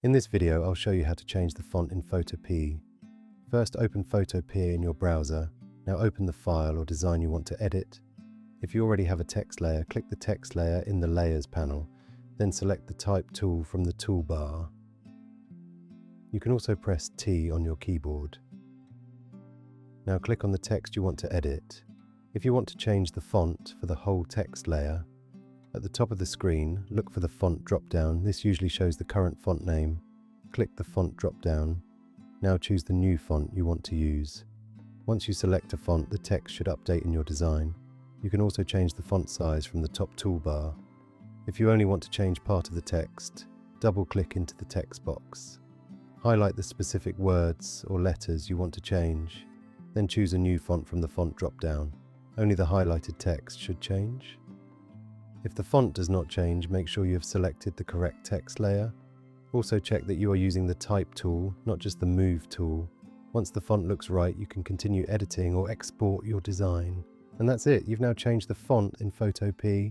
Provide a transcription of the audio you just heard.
In this video, I'll show you how to change the font in PhotoPea. First, open PhotoPea in your browser. Now open the file or design you want to edit. If you already have a text layer, click the text layer in the Layers panel, then select the Type tool from the toolbar. You can also press T on your keyboard. Now click on the text you want to edit. If you want to change the font for the whole text layer, at the top of the screen, look for the font drop-down. This usually shows the current font name. Click the font drop-down. Now choose the new font you want to use. Once you select a font, the text should update in your design. You can also change the font size from the top toolbar. If you only want to change part of the text, double-click into the text box. Highlight the specific words or letters you want to change, then choose a new font from the font drop-down. Only the highlighted text should change. If the font does not change, make sure you have selected the correct text layer. Also check that you are using the Type tool, not just the Move tool. Once the font looks right, you can continue editing or export your design. And that's it, you've now changed the font in PhotoPea.